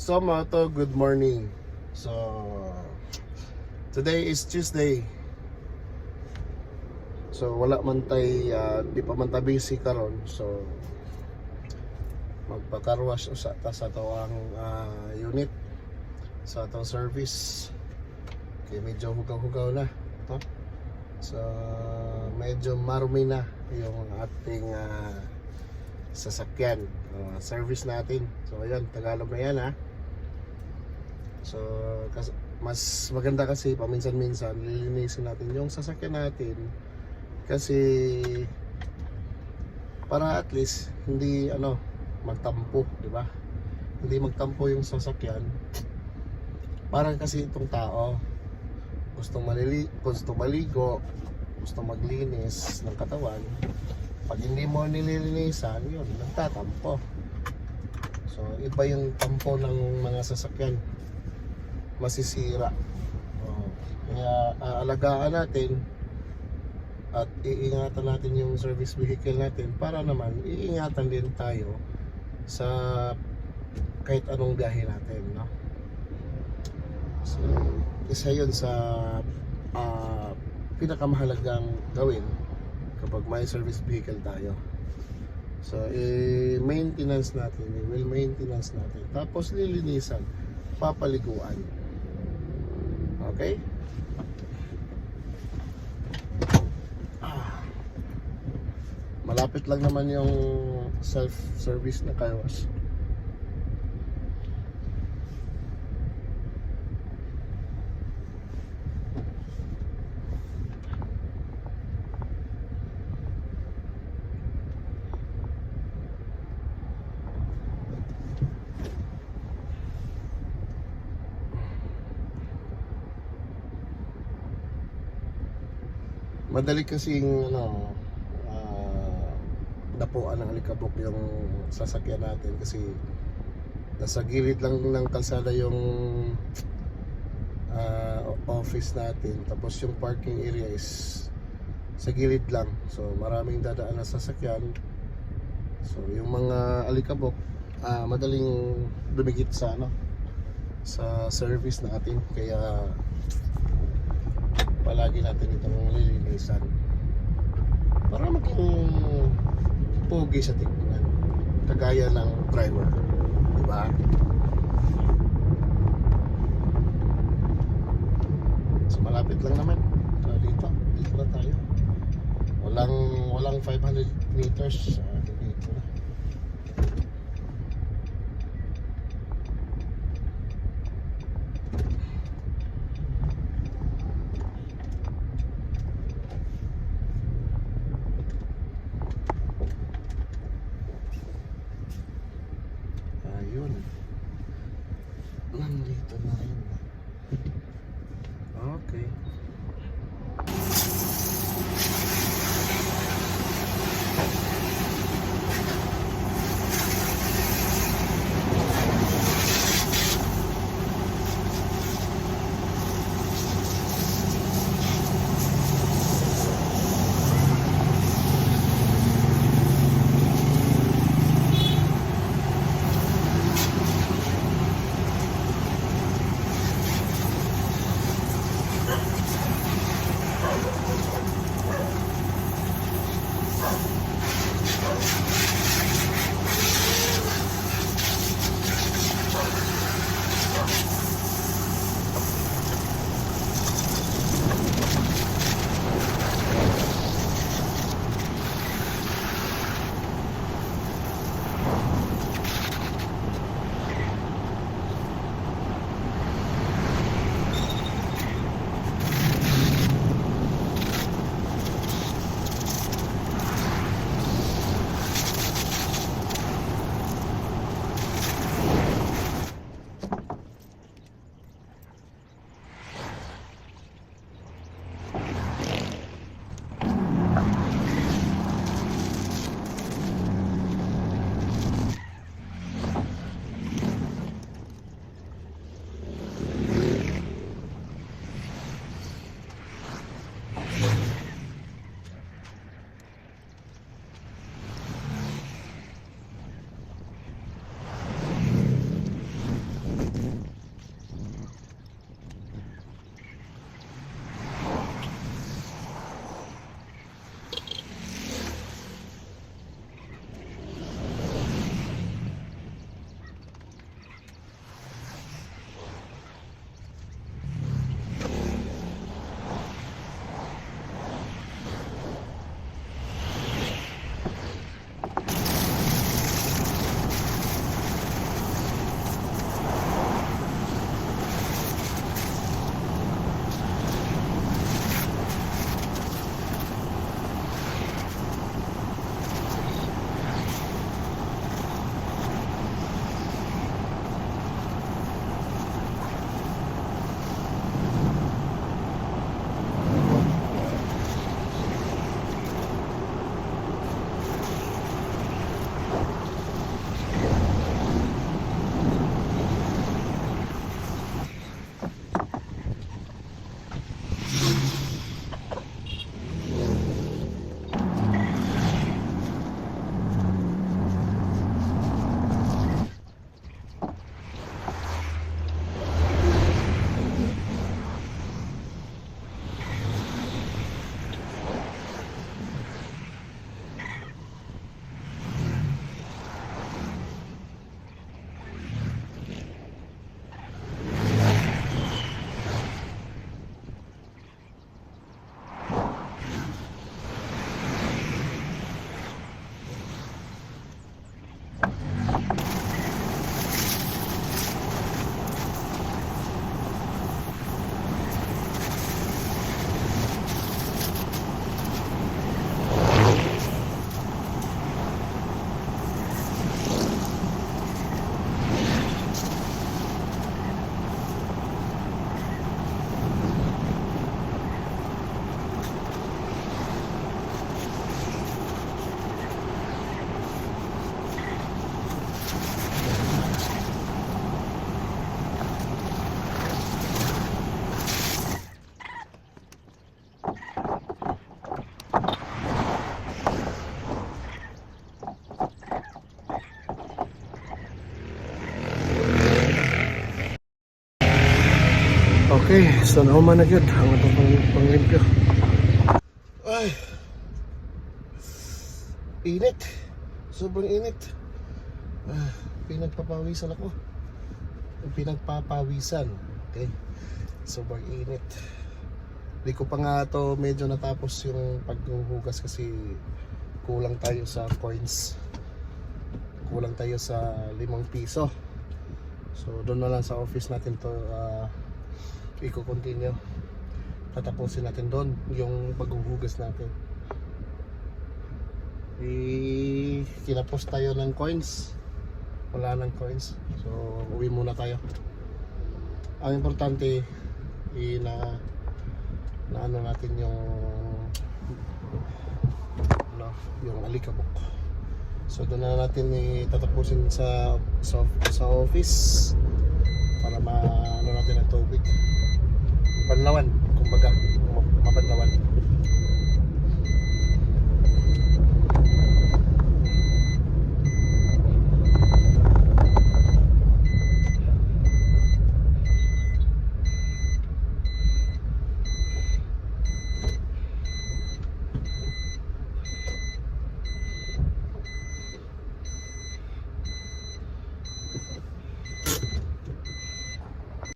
So mga to, good morning. So today is Tuesday. So wala man tay di pa man ta busy karon. So magpa-carwash usa ta sa tawang unit sa atong service. Kay medyo hugaw-hugaw na to. So medyo marumi na yung ating sasakyan, service natin. So ayan, Tagalog na yan ha. So mas maganda kasi paminsan-minsan lilinisin natin yung sasakyan natin kasi para at least hindi magtampo, di ba? Hindi magtampo yung sasakyan. Parang kasi itong tao gusto maligo, gusto maglinis ng katawan. Pag hindi mo nililinisan, yun, nagtatampo. So iba yung tampo ng mga sasakyan, masisira. Kaya aalagaan natin at iingatan natin yung service vehicle natin para naman iingatan din tayo sa kahit anong biyahe natin, no? So isa yun sa pinakamahalagang gawin kapag may service vehicle tayo. So maintenance natin, will maintenance natin, tapos lilinisan, papaliguan. Okay? Malapit lang naman yung self-service na car wash. Madali kasing dapuan ng alikabok yung sasakyan natin kasi nasa gilid lang ng kalsada yung office natin, tapos yung parking area is sa gilid lang, so maraming dadaan na sasakyan. So yung mga alikabok madaling dumikit sa sa service natin, kaya palagi natin itong lilinisan para maging pogi sa tingnan, kagaya ng driver, di ba? So malapit lang naman. So dito na tayo. Walang 500 meters. Dito na. Nandito na yun. Okay. Okay, so naman na yun ang atong panglimpyo. Ay, init, sobrang init. Pinagpapawisan ako. Pinagpapawisan. Okay, sobrang init. Di ko pa nga to medyo natapos yung paghuhugas kasi kulang tayo sa coins. Kulang tayo sa 5 piso. So doon na lang sa office natin to i-continue. Tatapusin natin doon yung paghuhugas natin. Kinapos tayo ng coins. Wala ng coins. So uwi muna tayo. Ang importante na ano natin yung alikabok. So doon na natin tatapusin sa office para maano natin ang tubig. Panlawan, kumbaga, mapanlawan.